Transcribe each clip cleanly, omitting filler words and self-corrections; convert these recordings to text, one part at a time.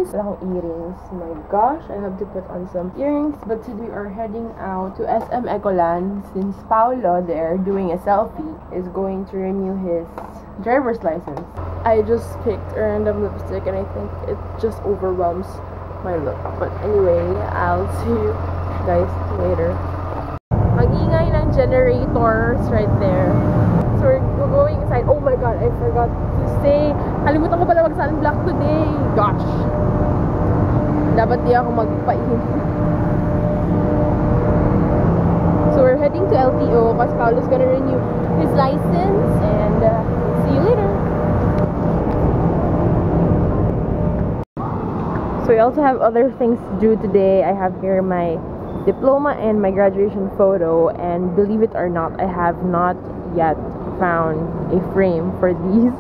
earrings. Wala akong earrings. My gosh, I have to put on some earrings. But since we are heading out to SM Ecoland, since Paolo there doing a selfie is going to renew his driver's license. I just picked a random lipstick and I think it just overwhelms my look. But anyway, I'll see you guys later. Mag-ingay ng generators right there. So we're going inside. Oh my god, I forgot to say. Kalimutan ko pala mag-sunblock today. Gosh. Dapat di ako magpaihim. So we're heading to LTO because Paolo's gonna renew his license and see you later. So we also have other things to do today. I have here my diploma and my graduation photo, and believe it or not, I have not yet found a frame for these.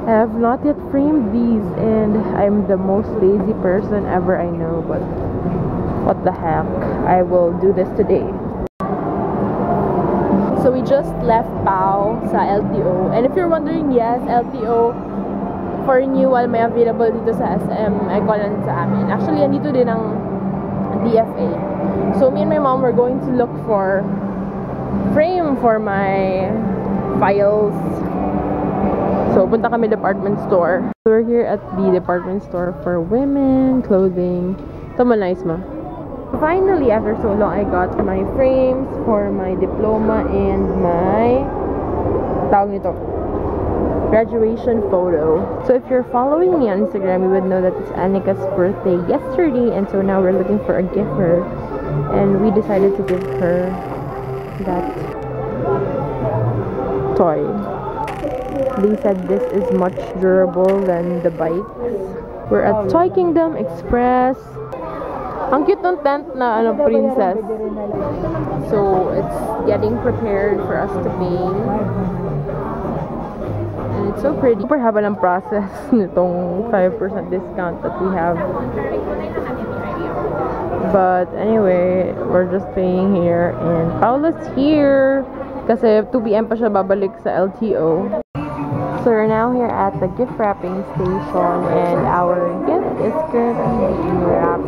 I have not yet framed these, and I'm the most lazy person ever, I know, but what the heck, I will do this today. So we just left PAO sa LTO, and if you're wondering, yes, LTO for renewal may available dito sa SM Ecoland sa amin. Actually, andito din ang DFA. So me and my mom were going to look for frame for my files. So punta kami department store. So we're here at the department store for women clothing. Ito mo nice ma. Finally, after so long, I got my frames for my diploma and my tawag nito, graduation photo. So if you're following me on Instagram, you would know that it's Annika's birthday yesterday, and so now we're looking for a gift for her, and we decided to give her that toy. They said this is much durable than the bikes. We're at Toy Kingdom Express. Ang cute ng tent na princess. So it's getting prepared for us to pay. It's so pretty. Super haba ng process nitong 5% discount that we have. But anyway, we're just paying here, and Paolo's here kasi 2 PM pa siya babalik sa LTO. So we're now here at the gift wrapping station, and our gift is currently being wrapped.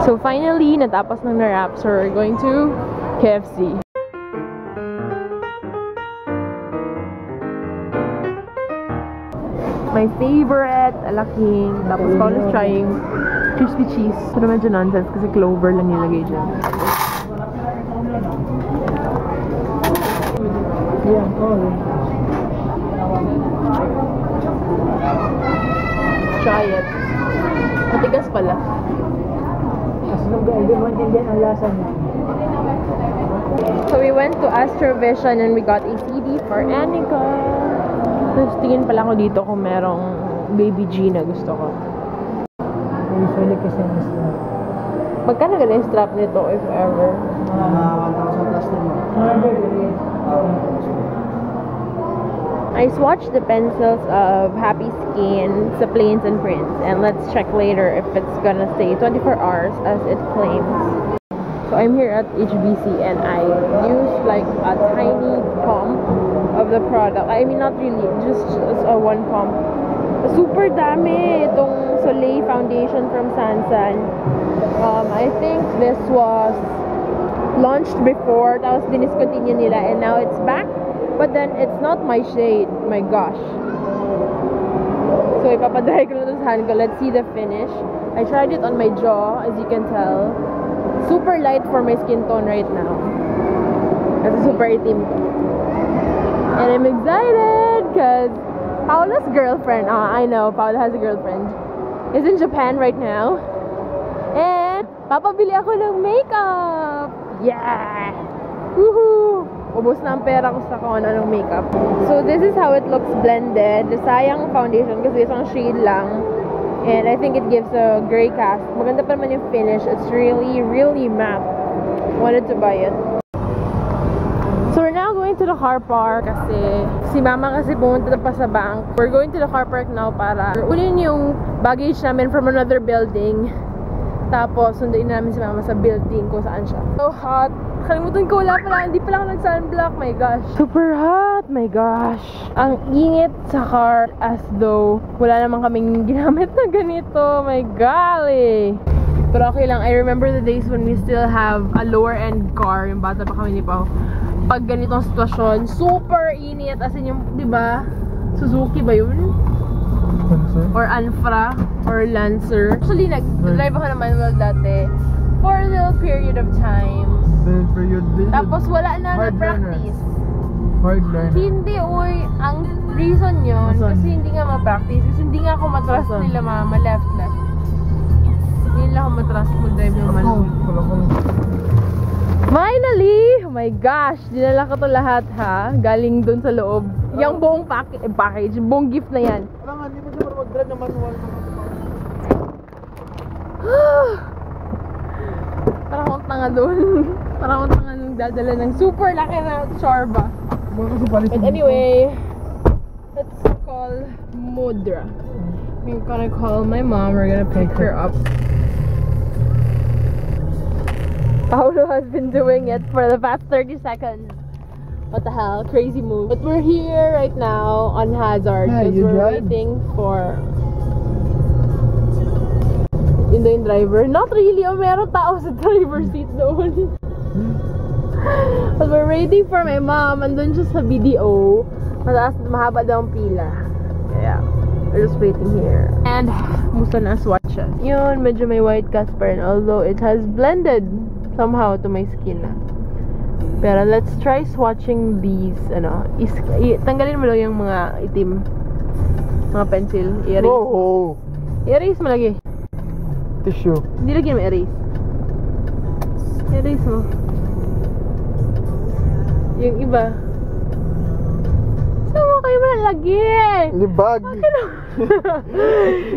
So finally, natapos ng na-wrap, so we're going to KFC. My favorite, alaking. Tapos Paolo's trying crispy cheese. Pero medyo nonsense kasi clover lang nilagay dyan. Yeah, try it. Matigas pala. So we went to Astrovision and we got a CD for Annika. Tapos tingin pala ako dito kung merong Baby G na gusto ko. Usually kasi yung strap. Magkano gala yung strap nito if ever? 1,000 plus naman. I swatched the pencils of Happy Skin sa Plains and Prints, and let's check later if it's gonna stay 24 hours as it claims. So I'm here at HBC and I used like a tiny pump of the product. I mean, not really, just a one pump. Super dami itong Soleil foundation from Sansan. I think this was launched before, tapos diniscontinue nila, and now it's back. But then it's not my shade. My gosh. So ipapadry ko na sa hand ko. Let's see the finish. I tried it on my jaw, as you can tell. Super light for my skin tone right now. Kasi super itim ko. And I'm excited because Paolo's girlfriend, I know, Paolo has a girlfriend, is in Japan right now. And papabili ako ng makeup! Yeah! Woohoo! Ubus na ang pera ko sa kung ano-anong makeup. So this is how it looks blended. Sayang foundation kasi isang shade lang. And I think it gives a gray cast. Maganda pa naman yung finish. It's really, really matte. Wanted to buy it. So we're now going to the car park kasi si mama kasi pumunta pa sa bank. We're going to the car park now para unin yung baggage namin from another building. Tapos sunduin namin si mama sa building kung saan siya. So hot. Nakalimutan ko, wala pala. Hindi pala ako nag-sunblock. My gosh. Super hot. My gosh. Ang ingit sa car as though wala naman kaming ginamit na ganito. My golly. Pero okay lang. I remember the days when we still have a lower-end car. Yung bata pa kami ni Pao. Pag ganitong sitwasyon, super init. As in yung, di ba? Suzuki ba yun? Or Anfra? Or Lancer? Actually, nag-drive ako ng manual dati for a little period of time. Tapos wala na na-practice. Hard learner. Hindi, uy. Ang reason yun, kasi hindi nga ma-practice. Kasi hindi nga ako matras nila mama. Left. Hindi nila ako matras mag-drive ng manual. Finally! Oh my gosh! Dinala ko to lahat ha. Galing dun sa loob. Yung buong package. Buong gift na yan. Parang hindi mo siya mag-drive ng manual. Parang akong tanga dun. Parang akong tanga nung dadala ng super laki na chorba. But anyway, let's call Mudra. We're gonna call my mom. We're gonna pick her up. Paolo has been doing it for the past 30 seconds. What the hell? Crazy move. But we're here right now on Hazard because we're waiting for yung driver. Not really. Oh, meron tao sa driver's seat doon. But we're waiting for my mom. Andun siya sa BDO. Mataas, mahaba daw ang pila. Kaya, we're just waiting here. And, musta na swatches. Yun, medyo may white cast pa rin. Although, it has blended somehow to my skin na. Pero let's try swatching these, tanggalin mo lang yung mga itim. Mga pencil. Erase. Oh. Erase mo lagi. Tissue. Hindi lagi mo erase. Erase mo. Yung iba. Saan mo kayo malalagi? Libag.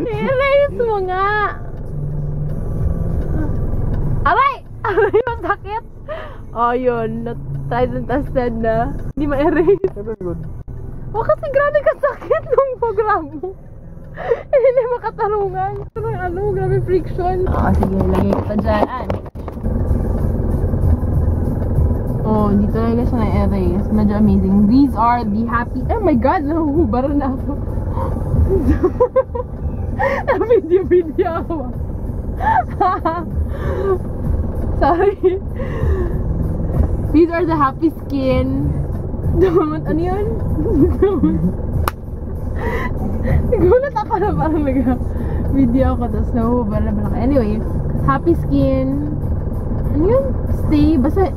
Erase mo nga. Aray! Aray, masakit. Oh, yun. Tried and tested na. Hindi ma-erase. Very good. Oh, kasi grabe kasakit nung program mo. Hindi makatarungan. Grabe friction. Sige, lagay kita dyan. Oh, hindi talaga siya na-erase. Medyo amazing. These are the happy... Oh my God, nahuhubaran na ako. Na-video ako. Sorry. These are the happy skin. Ano yun? Nagulat ako na parang nag-video ako tapos nahuhubaran na ako. Anyway, happy skin. Ano yun? Stay. Basta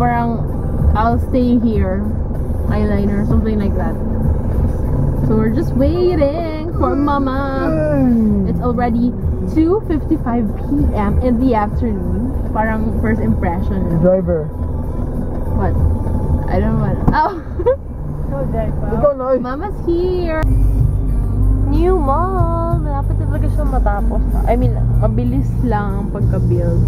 parang I'll stay here. Eyeliner, something like that. So we're just waiting for Mama. It's already 2:55 p.m. in the afternoon. Parang first impression. Driver. What? I don't know what. Oh! Ikaw na. Mama's here! New mall! Malapit na talaga siya matapos. I mean, mabilis lang ang pagka-build.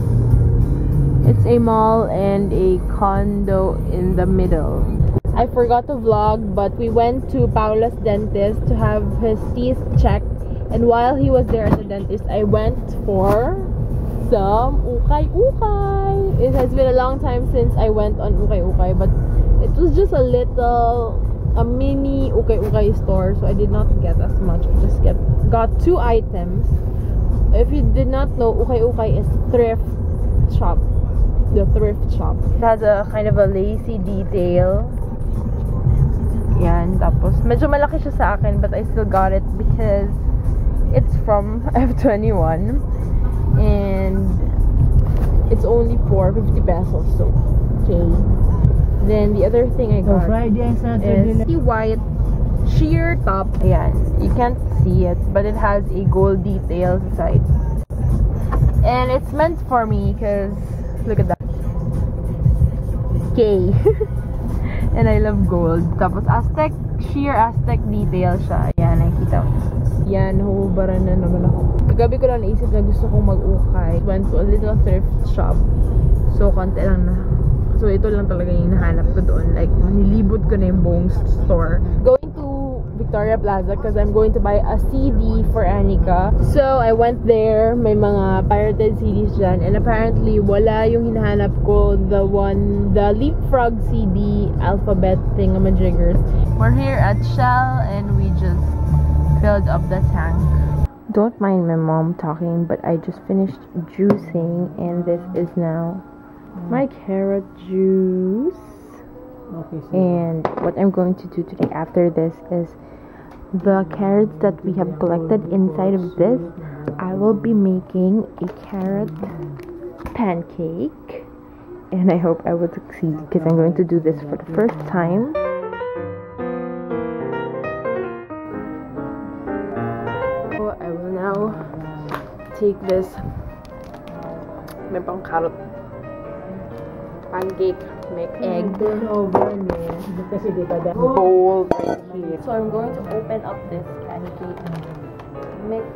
It's a mall and a condo in the middle. I forgot to vlog, but we went to Paula's dentist to have his teeth checked. And while he was there at the dentist, I went for some ukay-ukay. It has been a long time since I went on ukay-ukay, but it was just a mini ukay-ukay store, so I did not get as much. I just got 2 items. If you did not know, ukay-ukay is thrift shop. The thrift shop. It has a kind of a lacy detail. Yan, tapos medyo malaki siya sa akin, but I still got it because it's from F21 and it's only for 50 pesos, so okay. Then the other thing I got is the white sheer top. Ayan, you can't see it, but it has a gold detail side, and it's meant for me because look at that. K. And I love gold. Tapos Aztec, sheer Aztec detail siya. Ayan, nakikita mo. Yan, nahuhubaran na naman ako. Kagabi ko lang naisip na gusto kong mag-ukay. Went to a little thrift shop. So, konti lang na. So, ito lang talaga yung nahanap ko doon. Like, nilibot ko na yung buong store. Going to Victoria Plaza because I'm going to buy a CD for Anika. So, I went there. May mga pirated CDs dyan. And apparently, wala yung hinahanap ko. The Leapfrog CD alphabet thingamajiggers. We're here at Shell and we just filled up the tank. Don't mind my mom talking, but I just finished juicing and this is now my carrot juice. Okay, so And what I'm going to do today after this is the carrots that we have collected inside of this, I will be making a carrot pancake. And I hope I will succeed because I'm going to do this for the first time. So I will now take this may pang carrot pancake, make egg bowl right here. So I'm going to open up this pancake mix.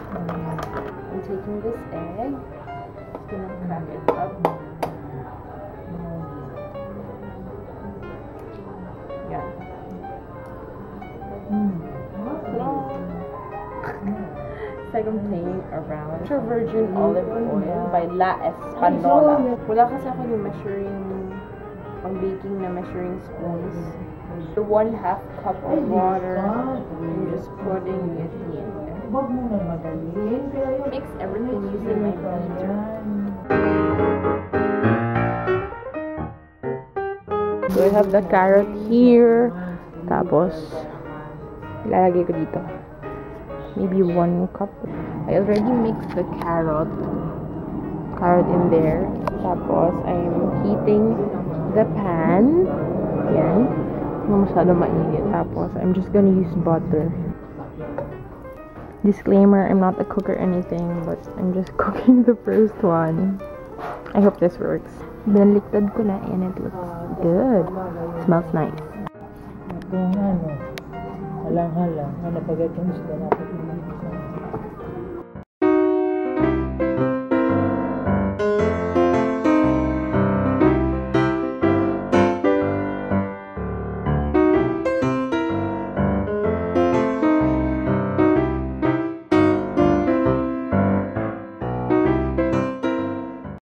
I'm taking this egg, just gonna crack it up. Yeah. It's like I'm playing around. Extra virgin olive oil by La Espanola. Wala kasi ako yung pang baking na measuring spoons. The 1/2 cup of water. I'm just putting it in there. Mix everything using my beater. So I have the carrot here. Tapos, ilalagay ko dito. Maybe 1 cup. I already mixed the carrot in there. Tapos, I'm heating the pan. Yan. Hindi masyado mainit. Tapos, I'm just gonna use butter. Disclaimer, I'm not a cook or anything, but I'm just cooking the first one. I hope this works. Binaliktad ko na and it looks good. Smells nice. ito nga, halang-halang. Pag itong isda natin